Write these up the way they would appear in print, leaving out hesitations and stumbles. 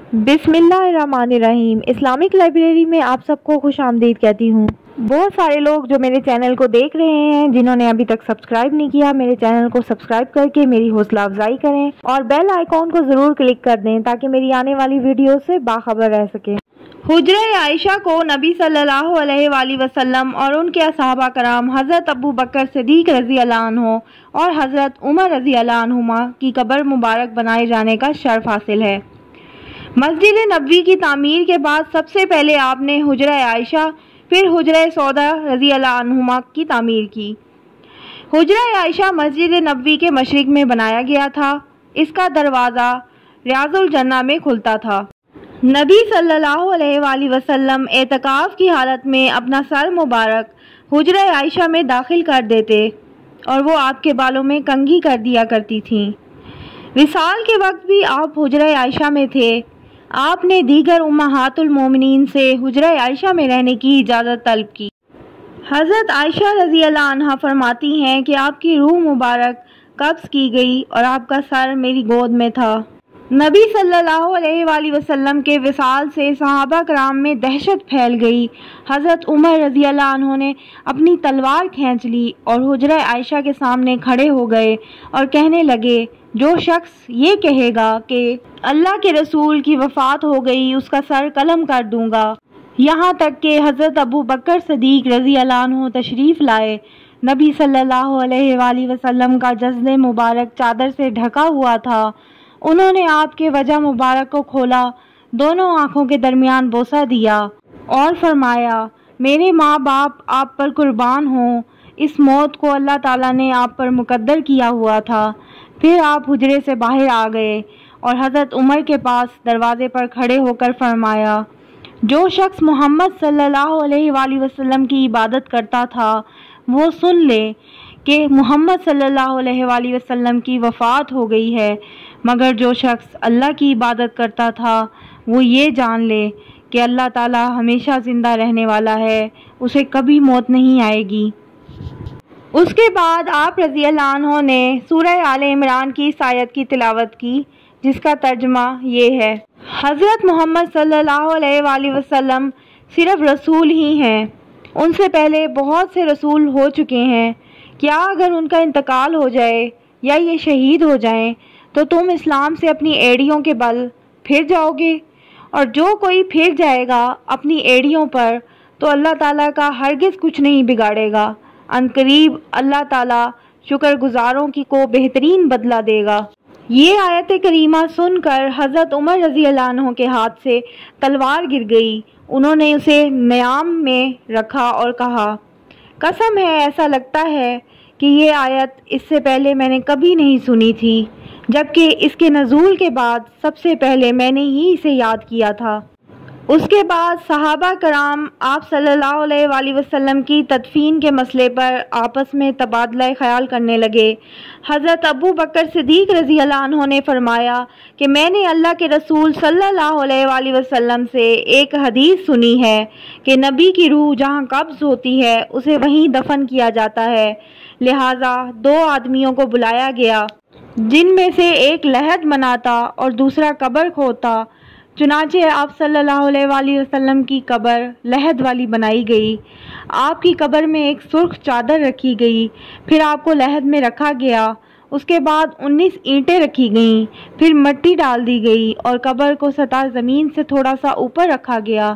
बिस्मिल्लाहिर्रहमानिर्रहीम। Islamic library में आप सबको खुश आमदीद कहती हूँ। बहुत सारे लोग जो मेरे चैनल को देख रहे हैं, जिन्होंने अभी तक सब्सक्राइब नहीं किया, मेरे चैनल को सब्सक्राइब करके मेरी हौसला अफजाई करें और बेल आइकॉन को ज़रूर क्लिक कर दें ताकि मेरी आने वाली वीडियो से बाखबर रह सकें। हुज्रे आयशा को नबी सल्लल्लाहु अलैहि वसल्लम और उनके असहाबा कराम हज़रत अबू बकर सिद्दीक़ रज़ी अल्लाह अन्हु और हज़रत उमर रज़ी अल्लाह अन्हुमा की कब्र मुबारक बनाए जाने का शर्फ हासिल है। मस्जिद नबवी की तामीर के बाद सबसे पहले आपने हुज्रा आयशा फिर हुज्रा सौदा रज़ी अल्लाह अन्हुमा की तामीर की। हुज्रा आयशा मस्जिद नबवी के मशरिक में बनाया गया था। इसका दरवाज़ा रियाजुल जन्ना में खुलता था। नबी सल्लल्लाहु अलैहि वसल्लम एतकाफ की हालत में अपना सर मुबारक हुज्रा आयशा में दाखिल कर देते और वो आपके बालों में कंघी कर दिया करती थीं। विसाल के वक्त भी आप हुज्रा आयशा में थे। आपने दीगर उम्महातुल मोमिनीन से हुज्रा आयशा में रहने की इजाज़त तलब की। हज़रत आयशा रज़ी अल्लाह अन्हा फरमाती हैं कि आपकी रूह मुबारक कब्ज़ की गई और आपका सर मेरी गोद में था। नबी सल्लल्लाहु अलैहि वसल्लम के विसाल से सहाबा कराम में दहशत फैल गई। हज़रत उमर रज़ी अल्लाह अन्हु ने अपनी तलवार खींच ली और हुज्रा आयशा के सामने खड़े हो गए और कहने लगे, जो शख्स ये कहेगा कि अल्लाह के रसूल की वफ़ात हो गई, उसका सर कलम कर दूंगा। यहाँ तक कि हज़रत अबू बकर सिद्दीक़ रज़ी अल्लाह अन्हु तशरीफ़ लाए। नबी सल्लल्लाहु अलैहि वसल्लम का जज़्ले मुबारक चादर से ढका हुआ था। उन्होंने आपके वजह मुबारक को खोला, दोनों आँखों के दरमियान बोसा दिया और फरमाया, मेरे माँ बाप आप पर कुर्बान हों, इस मौत को अल्लाह ताला ने आप पर मुकद्दर किया हुआ था। फिर आप हुजरे से बाहर आ गए और हज़रत उमर के पास दरवाज़े पर खड़े होकर फरमाया, जो शख्स मोहम्मद सल्लल्लाहु अलैहि वसल्लम की इबादत करता था वो सुन ले कि मोहम्मद सल्लल्लाहु अलैहि वसल्लम की वफ़ात हो गई है, मगर जो शख्स अल्लाह की इबादत करता था वो ये जान ले कि अल्लाह ताला हमेशा ज़िंदा रहने वाला है, उसे कभी मौत नहीं आएगी। उसके बाद आप रज़ी अल्लाह अन्हु ने सूरह आले इमरान की इस आयत की तिलावत की, जिसका तर्जुमा ये है, हज़रत मोहम्मद सल्लल्लाहु अलैहि वसल्लम सिर्फ रसूल ही हैं, उनसे पहले बहुत से रसूल हो चुके हैं। क्या अगर उनका इंतकाल हो जाए या ये शहीद हो जाएं तो तुम इस्लाम से अपनी एड़ियों के बल फिर जाओगे? और जो कोई फिर जाएगा अपनी एड़ियों पर तो अल्लाह ताला का हरगिज़ कुछ नहीं बिगाड़ेगा। अनकरीब अल्लाह ताला शुक्रगुजारों की को बेहतरीन बदला देगा। ये आयत करीमा सुनकर हज़रत उमर रज़ी अल्लाह अन्हु के हाथ से तलवार गिर गई। उन्होंने उसे न्याम में रखा और कहा, कसम है ऐसा लगता है कि ये आयत इससे पहले मैंने कभी नहीं सुनी थी, जबकि इसके नज़ूल के बाद सबसे पहले मैंने ही इसे याद किया था। उसके बाद सहाबा कराम आप सल्लल्लाहु अलैहि वसल्लम की तदफीन के मसले पर आपस में तबादला ख्याल करने लगे। हज़रत अबू बकर सिद्दीक़ रज़ी अल्लाह अन्हु ने फरमाया कि मैंने अल्लाह के रसूल सल्लल्लाहु अलैहि वसल्लम से एक हदीस सुनी है कि नबी की रूह जहाँ कब्ज़ होती है उसे वहीं दफन किया जाता है। लिहाजा दो आदमियों को बुलाया गया, जिनमें से एक लहद मनाता और दूसरा कब्र खोदता। चुनाचे आप सल्लल्लाहु अलैहि वसल्लम की कब्र लहद वाली बनाई गई। आपकी कब्र में एक सुर्ख चादर रखी गई, फिर आपको लहद में रखा गया। उसके बाद 19 ईंटें रखी गईं, फिर मिट्टी डाल दी गई और कब्र को सतह ज़मीन से थोड़ा सा ऊपर रखा गया।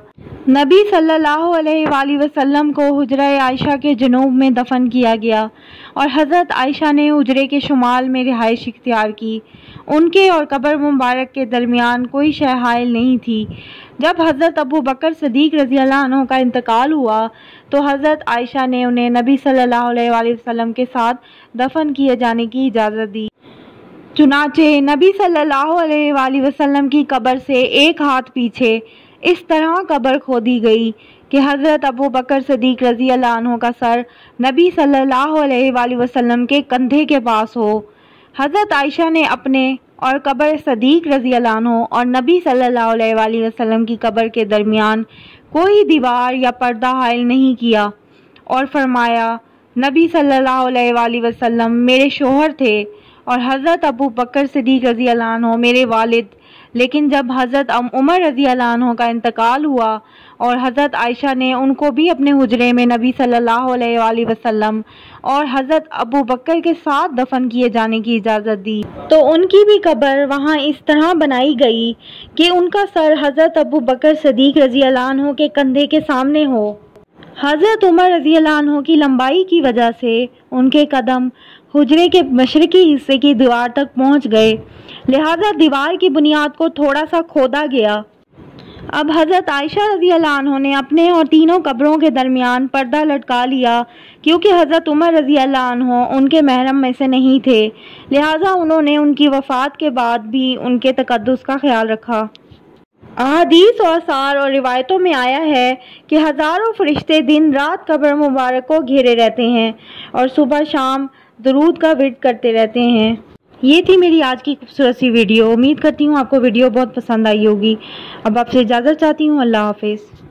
नबी सल्लल्लाहु अलैहि वसल्लम को हुज्रा आयशा के जनूब में दफन किया गया और हज़रत आयशा ने हुज्रे के शुमाल में रिहाइश इख्तियार की। उनके और कब्र मुबारक के दरमियान कोई शय हाइल नहीं थी। जब हज़रत अबू बकर सिद्दीक़ रज़ी अल्लाह अन्हु का इंतकाल हुआ तो हज़रत आयशा ने उन्हें नबी सल्लल्लाहु अलैहि वसल्लम के साथ दफन किए जाने की इजाज़त दी। चुनाचे नबी सल्लल्लाहु अलैहि वसल्लम की कब्र से एक हाथ पीछे इस तरह कब्र खोदी गई कि हज़रत अबू बकर सिद्दीक़ रज़ी अल्लाह अन्हु का सर नबी सल्लल्लाहु अलैहि वसल्लम के कंधे के पास हो। हज़रत आयशा ने अपने और कब्र सिद्दीक़ रज़ी अल्लाह अन्हु और नबी सल्लल्लाहु अलैहि वसल्लम की कब्र के दरमियान कोई दीवार या पर्दा हाइल नहीं किया और फरमाया, नबी सल्लल्लाहु अलैहि वसल्लम मेरे शोहर थे और हज़रत अबू बकर सिद्दीक़ रज़ी अल्लाह अन्हु मेरे वालिद لیکن جب حضرت عمر رضی اللہ عنہ کا انتقال ہوا اور حضرت عائشہ نے ان کو بھی اپنے حجرے میں نبی صلی اللہ علیہ وآلہ وسلم اور حضرت ابو بکر کے ساتھ دفن کیے جانے کی اجازت دی تو ان کی بھی قبر وہاں اس طرح بنائی گئی کہ ان کا سر حضرت ابو بکر صدیق رضی اللہ عنہ کے کندھے کے سامنے ہو۔ حضرت عمر رضی اللہ عنہ کی لمبائی کی وجہ سے ان کے قدم حجرے کے مشرقی حصے کی دیوار تک پہنچ گئے، لہذا دیوار کی بنیاد کو تھوڑا سا کھودا گیا۔ اب حضرت عائشہ رضی اللہ عنہ نے اپنے اور تینوں قبروں کے درمیان پردہ لٹکا لیا، کیونکہ حضرت عمر رضی اللہ عنہ ان کے محرم میں سے نہیں تھے، لہذا انہوں نے ان کی وفات کے بعد بھی ان کے تقدس کا خیال رکھا۔ احادیث اور آثار اور روایتوں میں آیا ہے کہ ہزاروں فرشتے دن رات قبر مبارک کو گھیرے رہتے ہیں اور صبح شام درود کا ورد کرتے رہتے ہیں۔ یہ تھی میری آج کی خوبصورت سی ویڈیو۔ امید کرتی ہوں آپ کو ویڈیو بہت پسند آئی ہوگی۔ اب آپ سے اجازت چاہتی ہوں۔ اللہ حافظ۔